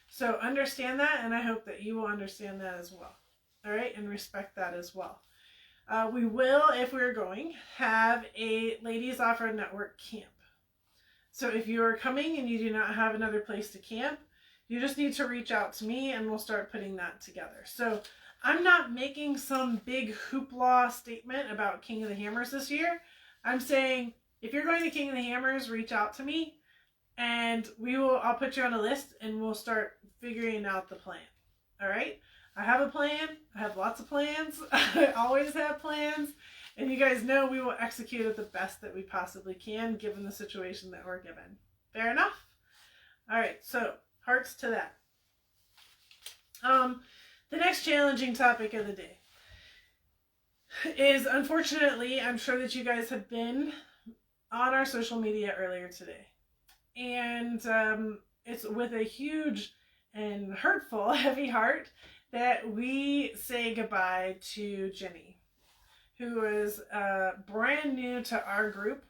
So understand that, and I hope that you will understand that as well. All right, and respect that as well. We will, if we're going, have a Ladies Off-Road Network camp. So if you are coming and you do not have another place to camp, you just need to reach out to me and we'll start putting that together. So I'm not making some big hoopla statement about King of the Hammers this year. I'm saying, if you're going to King of the Hammers, reach out to me and I'll put you on a list and we'll start figuring out the plan. All right? I have a plan. I have lots of plans. I always have plans. And you guys know we will execute it the best that we possibly can given the situation that we're given. Fair enough? All right. So, hearts to that. The next challenging topic of the day is, unfortunately, I'm sure that you guys have been on our social media earlier today. And it's with a huge and hurtful, heavy heart that we say goodbye to Jenny, who is brand new to our group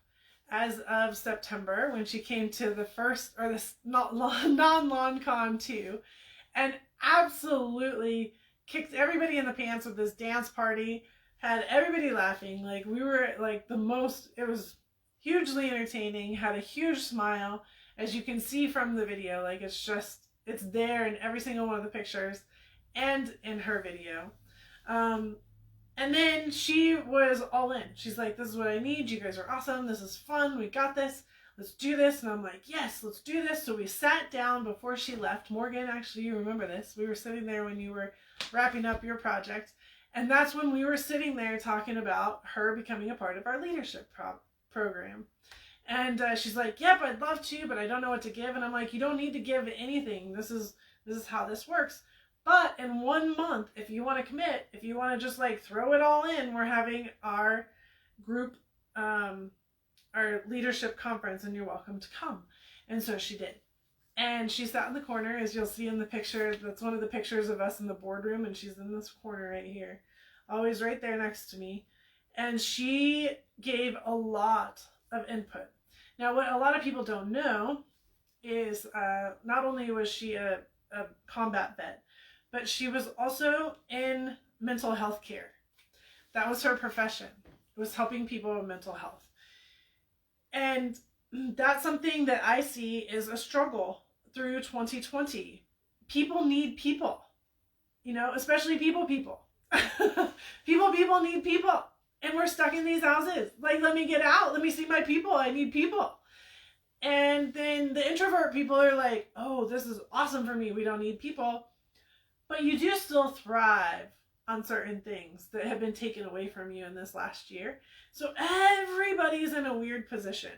as of September when she came to the first, or this non-lawn con 2, and absolutely kicked everybody in the pants with this dance party, had everybody laughing. Like, we were like it was hugely entertaining, had a huge smile, as you can see from the video. Like, it's there in every single one of the pictures and in her video. And then she was all in. She's like, this is what I need. You guys are awesome. This is fun. We got this. Let's do this. And I'm like, yes, let's do this. So we sat down before she left. Morgan, actually, you remember this. We were sitting there when you were wrapping up your project. And that's when we were sitting there talking about her becoming a part of our leadership program. And she's like, yep, I'd love to, but I don't know what to give. And I'm like, you don't need to give anything. This is how this works. But in 1 month, if you want to commit, if you want to just like throw it all in, we're having our group, our leadership conference, and you're welcome to come. And so she did. And she sat in the corner, as you'll see in the picture. That's one of the pictures of us in the boardroom, and she's in this corner right here, always right there next to me. And she gave a lot of input. Now, what a lot of people don't know is not only was she a combat vet, but she was also in mental health care. That was her profession. It was helping people with mental health. And that's something that I see is a struggle through 2020. People need people, you know, especially people. people need people. And we're stuck in these houses. Like, let me get out. Let me see my people. I need people. And then the introvert people are like, oh, this is awesome for me. We don't need people. But you do still thrive on certain things that have been taken away from you in this last year. So everybody's in a weird position.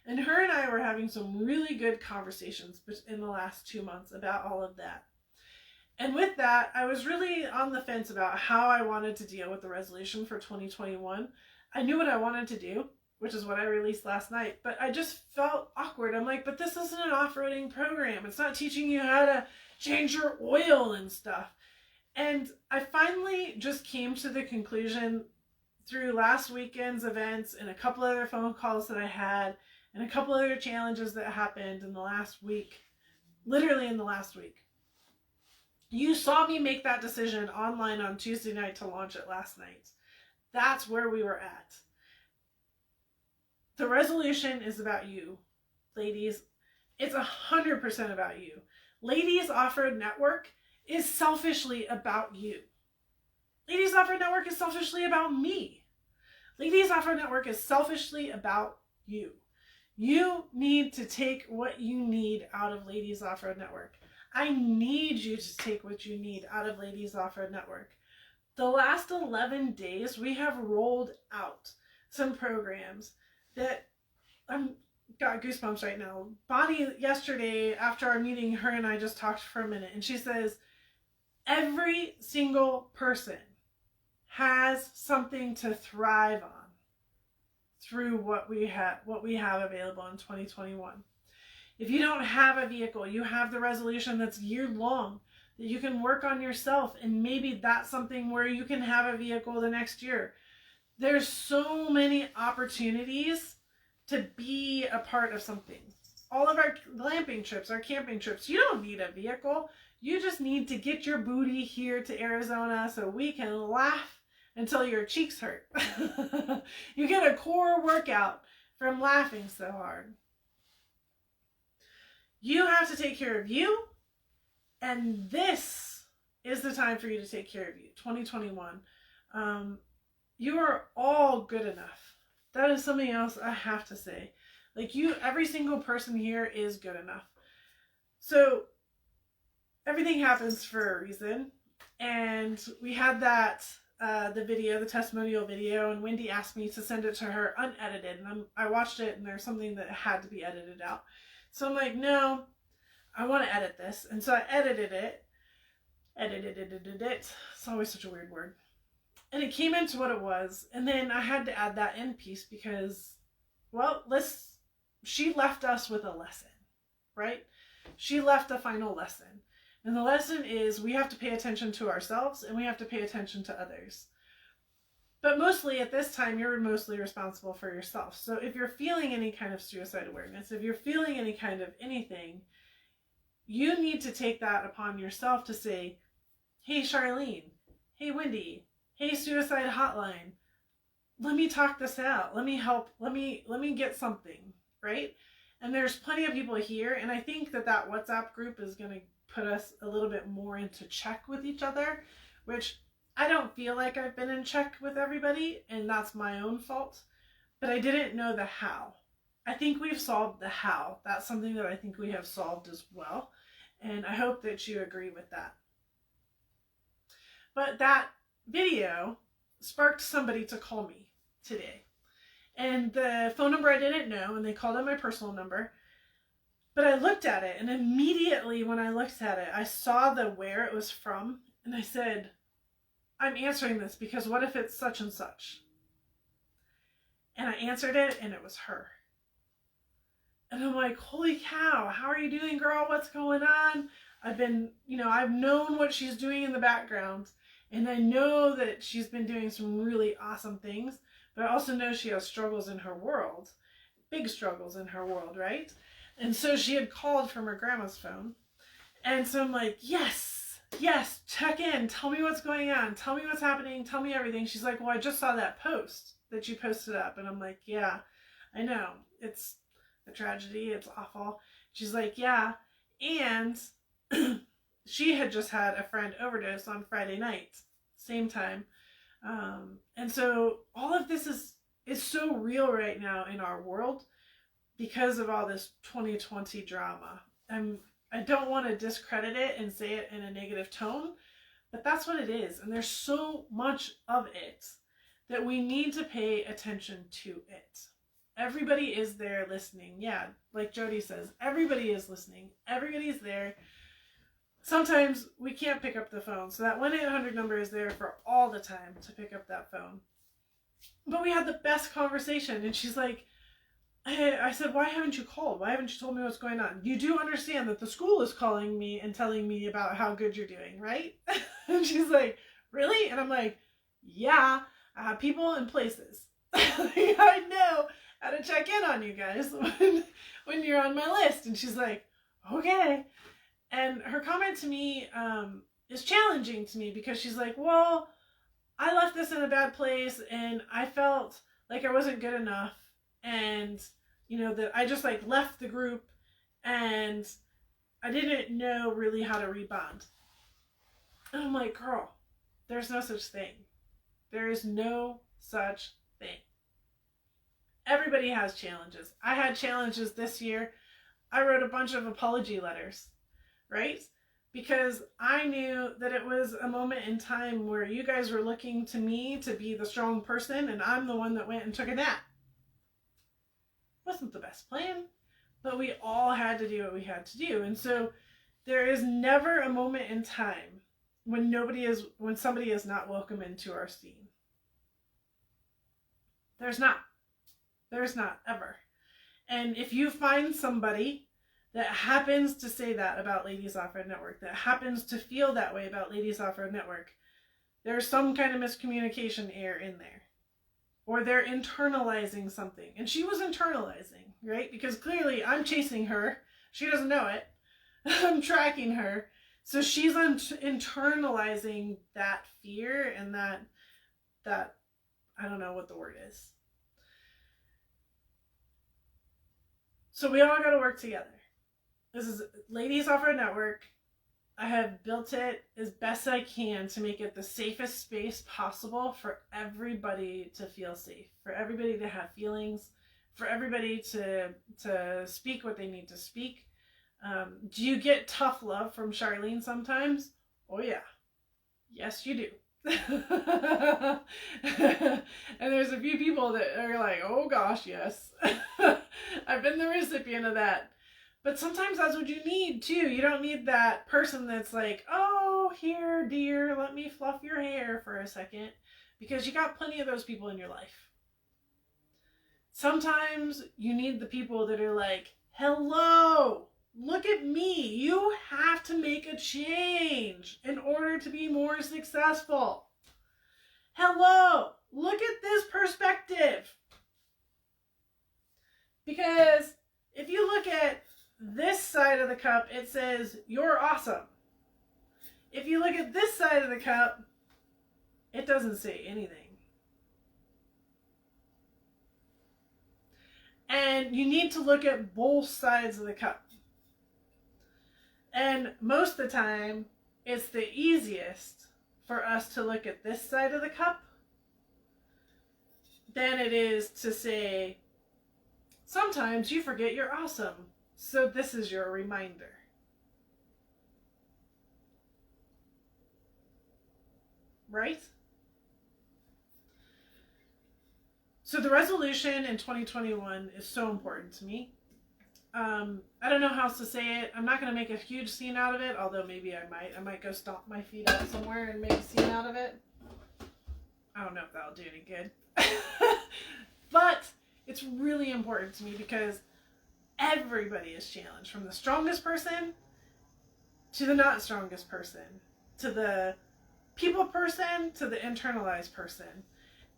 And her and I were having some really good conversations in the last 2 months about all of that. And with that, I was really on the fence about how I wanted to deal with the resolution for 2021. I knew what I wanted to do, which is what I released last night, but I just felt awkward. I'm like, but this isn't an off-roading program. It's not teaching you how to change your oil and stuff. And I finally just came to the conclusion through last weekend's events and a couple other phone calls that I had and a couple other challenges that happened in the last week, literally in the last week. You saw me make that decision online on Tuesday night to launch it last night. That's where we were at. The resolution is about you, ladies. It's 100% about you. Ladies Off-Road Network is selfishly about you. Ladies Off-Road Network is selfishly about me. Ladies Off-Road Network is selfishly about you. You need to take what you need out of Ladies Off-Road Network. I need you to take what you need out of Ladies Off-Road Network. The last 11 days, we have rolled out some programs that I'm got goosebumps right now. Bonnie, yesterday, after our meeting, her and I just talked for a minute, and she says, every single person has something to thrive on through what we have available in 2021. If you don't have a vehicle, you have the resolution that's year long that you can work on yourself, and maybe that's something where you can have a vehicle the next year. There's so many opportunities to be a part of something. All of our glamping trips, our camping trips, you don't need a vehicle. You just need to get your booty here to Arizona so we can laugh until your cheeks hurt. You get a core workout from laughing so hard. You have to take care of you, and this is the time for you to take care of you. 2021. You are all good enough. That is something else I have to say. Like, you, every single person here is good enough. So everything happens for a reason. And we had that, the video, the testimonial video, and Wendy asked me to send it to her unedited. And I watched it, and there's something that had to be edited out. So I'm like, no, I want to edit this. And so I edited it. It's always such a weird word. And it came into what it was. And then I had to add that end piece because, well, she left us with a lesson, right? She left a final lesson. And the lesson is we have to pay attention to ourselves and we have to pay attention to others. But mostly at this time, you're mostly responsible for yourself. So if you're feeling any kind of suicide awareness, if you're feeling any kind of anything, you need to take that upon yourself to say, hey, Charlene, hey, Wendy, hey, suicide hotline, let me talk this out. Let me help. Let me get something, right? And there's plenty of people here. And I think that WhatsApp group is going to put us a little bit more into check with each other, which I don't feel like I've been in check with everybody, and that's my own fault, but I didn't know the how. I think we've solved the how. That's something that I think we have solved as well, and I hope that you agree with that. But that video sparked somebody to call me today. And the phone number I didn't know, and they called on my personal number. But I looked at it, and immediately when I looked at it, I saw where it was from, and I said, I'm answering this because what if it's such and such? And I answered it, and it was her. And I'm like, holy cow, how are you doing, girl? What's going on? I've known what she's doing in the background, and I know that she's been doing some really awesome things, but I also know she has struggles in her world, big struggles in her world, right? And so she had called from her grandma's phone. And so I'm like, yes, check in. Tell me what's going on. Tell me what's happening. Tell me everything. She's like, well, I just saw that post that you posted up. And I'm like, yeah, I know. It's a tragedy. It's awful. She's like, yeah. And she had just had a friend overdose on Friday night, same time. And so all of this is so real right now in our world because of all this 2020 drama. I don't want to discredit it and say it in a negative tone, but that's what it is. And there's so much of it that we need to pay attention to it. Everybody is there listening. Yeah, like Jody says, everybody is listening. Everybody's there. Sometimes we can't pick up the phone, so that 1-800 number is there for all the time to pick up that phone. But we had the best conversation, and she's like, I said, why haven't you called? Why haven't you told me what's going on? You do understand that the school is calling me and telling me about how good you're doing, right? And she's like, really? And I'm like, yeah, people and places. I know how to check in on you guys when you're on my list. And she's like, okay. And her comment to me is challenging to me because she's like, well, I left this in a bad place and I felt like I wasn't good enough. And, that I just left the group and I didn't know really how to rebound. And I'm like, girl, there's no such thing. There is no such thing. Everybody has challenges. I had challenges this year. I wrote a bunch of apology letters, right? Because I knew that it was a moment in time where you guys were looking to me to be the strong person and I'm the one that went and took a nap. Wasn't the best plan, but we all had to do what we had to do. And so there is never a moment in time when somebody is not welcome into our scene. There's not ever. And if you find somebody that happens to say that about Ladies Off-Road Network, that happens to feel that way about Ladies Off-Road Network, there's some kind of miscommunication error in there. Or they're internalizing something. And she was internalizing, right? Because clearly I'm chasing her. She doesn't know it. I'm tracking her. So she's internalizing that fear and that I don't know what the word is. So we all got to work together. This is Ladies Off-Road Network. I have built it as best I can to make it the safest space possible for everybody to feel safe, for everybody to have feelings, for everybody to speak what they need to speak. Do you get tough love from Charlene sometimes? Oh yeah. Yes, you do. And there's a few people that are like, oh gosh, yes. I've been the recipient of that. But sometimes that's what you need too. You don't need that person that's like, oh, here, dear, let me fluff your hair for a second. Because you got plenty of those people in your life. Sometimes you need the people that are like, hello, look at me. You have to make a change in order to be more successful. Hello, look at this perspective. Because if you look at this side of the cup, it says, you're awesome. If you look at this side of the cup, it doesn't say anything. And you need to look at both sides of the cup. And most of the time, it's the easiest for us to look at this side of the cup than it is to say, sometimes you forget you're awesome, so this is your reminder. Right? So the resolution in 2021 is so important to me. I don't know how else to say it. I'm not going to make a huge scene out of it, although maybe I might. I might go stomp my feet out somewhere and make a scene out of it. I don't know if that'll do any good. But it's really important to me because everybody is challenged, from the strongest person to the not strongest person, to the people person to the internalized person.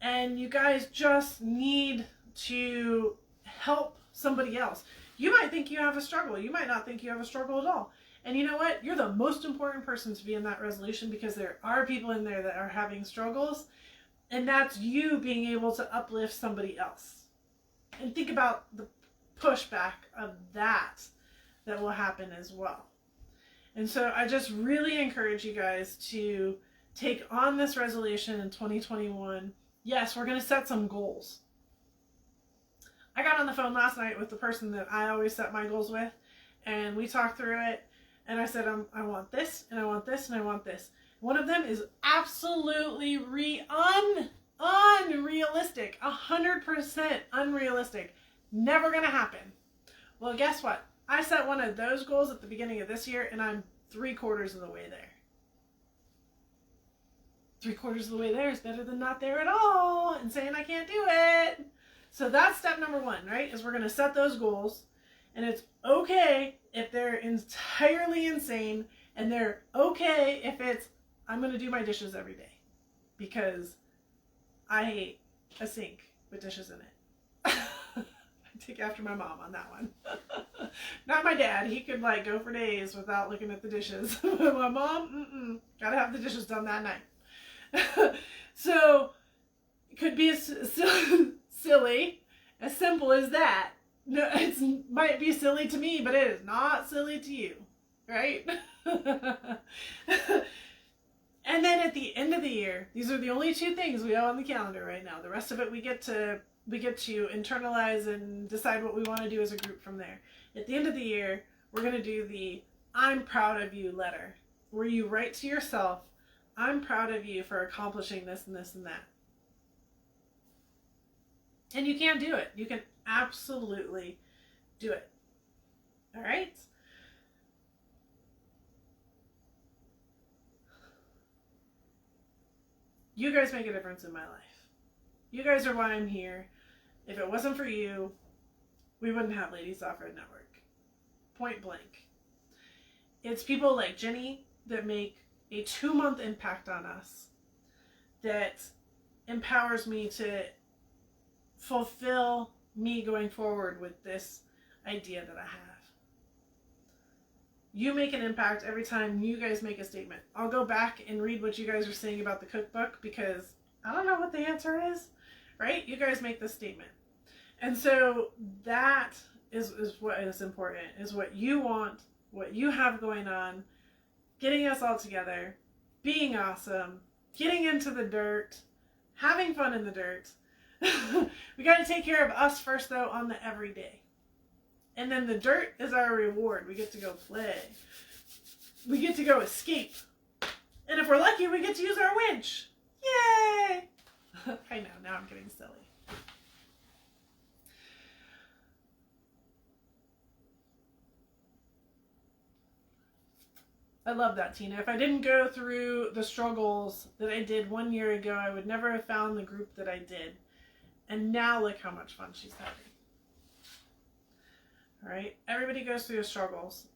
And you guys just need to help somebody else. You might think you have a struggle. You might not think you have a struggle at all. And you know what? You're the most important person to be in that resolution, because there are people in there that are having struggles. And that's you being able to uplift somebody else. And think about the pushback of that will happen as well. And so I just really encourage you guys to take on this resolution in 2021. Yes, we're going to set some goals. I got on the phone last night with the person that I always set my goals with, and we talked through it, and I said, I want this, and I want this, and I want this. One of them is absolutely unrealistic, 100% unrealistic, never going to happen. Well, guess what? I set one of those goals at the beginning of this year, and I'm 3/4 of the way there. 3/4 of the way there is better than not there at all and saying I can't do it. So that's step number one, right? Is we're going to set those goals, and it's okay if they're entirely insane, and they're okay if it's, I'm going to do my dishes every day because I hate a sink with dishes in it. I take after my mom on that one. Not my dad. He could go for days without looking at the dishes. My mom, gotta have the dishes done that night. So it could be silly, as simple as that. No, it might be silly to me, but it is not silly to you, right? And then at the end of the year, these are the only two things we have on the calendar right now. The rest of it we get to internalize and decide what we want to do as a group from there. At the end of the year, we're going to do the I'm proud of you letter, where you write to yourself, I'm proud of you for accomplishing this and this and that. And you can do it. You can absolutely do it. All right? You guys make a difference in my life. You guys are why I'm here. If it wasn't for you, we wouldn't have Ladies Off-Road Network. Point blank. It's people like Jenny that make a 2-month impact on us, that empowers me to fulfill me going forward with this idea that I have. You make an impact every time you guys make a statement. I'll go back and read what you guys are saying about the cookbook, because I don't know what the answer is, right? You guys make the statement. And so that is what is important, is what you want, what you have going on, getting us all together, being awesome, getting into the dirt, having fun in the dirt. We got to take care of us first, though, on the everyday. And then the dirt is our reward. We get to go play. We get to go escape. And if we're lucky, we get to use our winch. Yay! I know, now I'm getting silly. I love that, Tina. If I didn't go through the struggles that I did 1 year ago, I would never have found the group that I did. And now look how much fun she's having. All right, everybody goes through the struggles,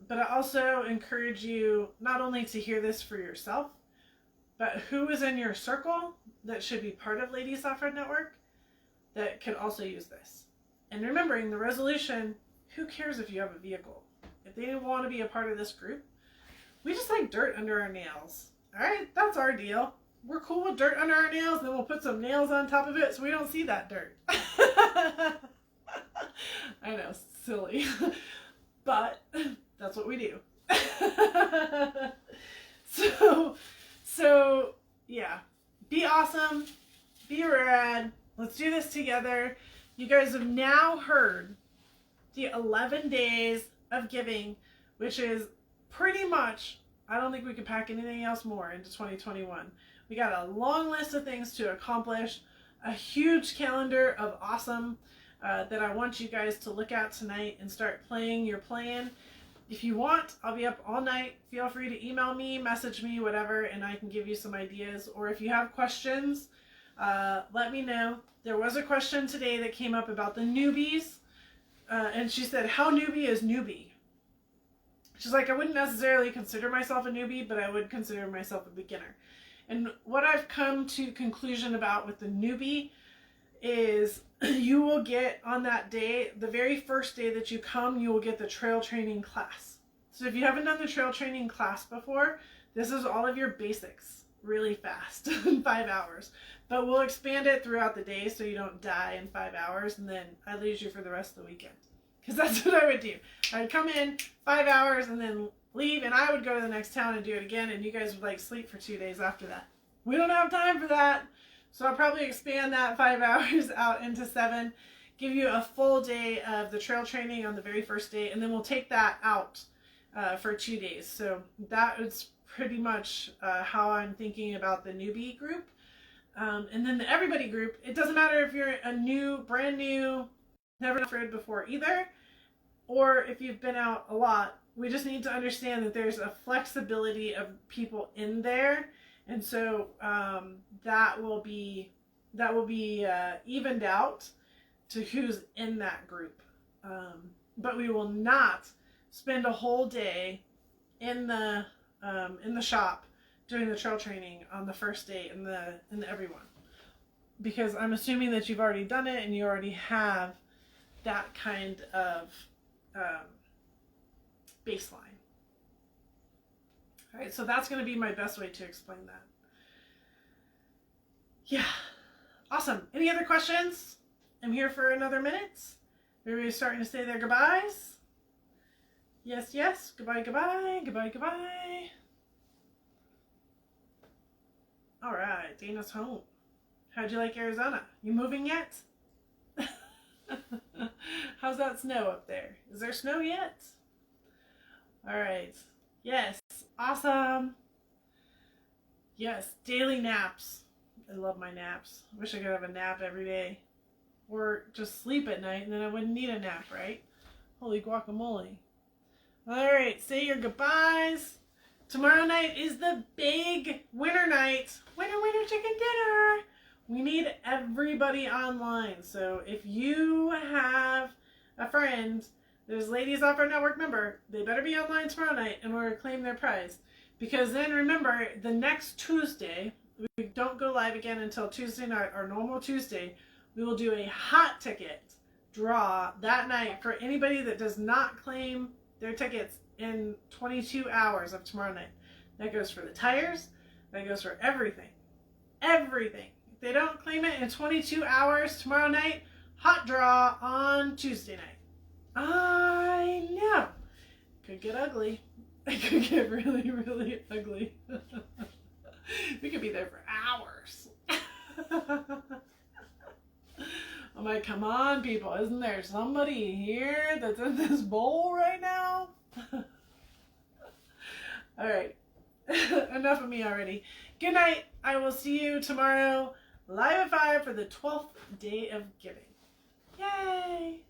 but I also encourage you not only to hear this for yourself, but who is in your circle that should be part of Ladies Off-Road Network that could also use this. And remembering the resolution, who cares if you have a vehicle? If they want to be a part of this group, we just like dirt under our nails. All right, that's our deal. We're cool with dirt under our nails, and then we'll put some nails on top of it so we don't see that dirt. I know, silly, but that's what we do. So So, yeah. Be awesome. Be rad. Let's do this together. You guys have now heard the 11 days of giving, which is pretty much, I don't think we could pack anything else more into 2021. We got a long list of things to accomplish, a huge calendar of awesome that I want you guys to look at tonight and start playing your plan. If you want, I'll be up all night. Feel free to email me, message me, whatever, and I can give you some ideas. Or if you have questions, let me know. There was a question today that came up about the newbies. And she said, how newbie is newbie? She's like, I wouldn't necessarily consider myself a newbie, but I would consider myself a beginner. And what I've come to conclusion about with the newbie is you will get on that day, the very first day that you come, you will get the trail training class. So if you haven't done the trail training class before, this is all of your basics really fast in 5 hours. But we'll expand it throughout the day so you don't die in 5 hours and then I lose you for the rest of the weekend. Because that's what I would do. I'd come in 5 hours and then leave, and I would go to the next town and do it again, and you guys would like sleep for 2 days after that. We don't have time for that. So I'll probably expand that 5 hours out into 7, give you a full day of the trail training on the very first day, and then we'll take that out for 2 days. So that is pretty much how I'm thinking about the newbie group. And then the everybody group, it doesn't matter if you're a new, brand new, never afraid before either, or if you've been out a lot. We just need to understand that there's a flexibility of people in there, and so that will be evened out to who's in that group. But we will not spend a whole day in the shop doing the trail training on the first day in the everyone, because I'm assuming that you've already done it and you already have that kind of baseline. All right, so that's going to be my best way to explain that. Yeah, awesome. Any other questions? I'm here for another minute. Everybody's starting to say their goodbyes. Yes, yes. Goodbye, goodbye, goodbye, goodbye. All right, Dana's home. How'd you like Arizona? You moving yet? How's that snow up there? Is there snow yet? All right. Yes. Awesome. Yes. Daily naps. I love my naps. I wish I could have a nap every day. Or just sleep at night and then I wouldn't need a nap, right? Holy guacamole. All right. Say your goodbyes. Tomorrow night is the big winter night. Winter, winter chicken dinner. We need everybody online. So if you have a friend, there's Ladies Off Our Network member, they better be online tomorrow night in order to claim their prize. Because then remember, the next Tuesday, we don't go live again until Tuesday night, our normal Tuesday, we will do a hot ticket draw that night for anybody that does not claim their tickets in 22 hours of tomorrow night. That goes for the tires, that goes for everything. Everything. If they don't claim it in 22 hours tomorrow night, hot draw on Tuesday night. I know. Could get ugly. It could get really, really ugly. We could be there for hours. I'm like, come on, people. Isn't there somebody here that's in this bowl right now? All right. Enough of me already. Good night. I will see you tomorrow live at 5 for the 12th day of giving. Yay!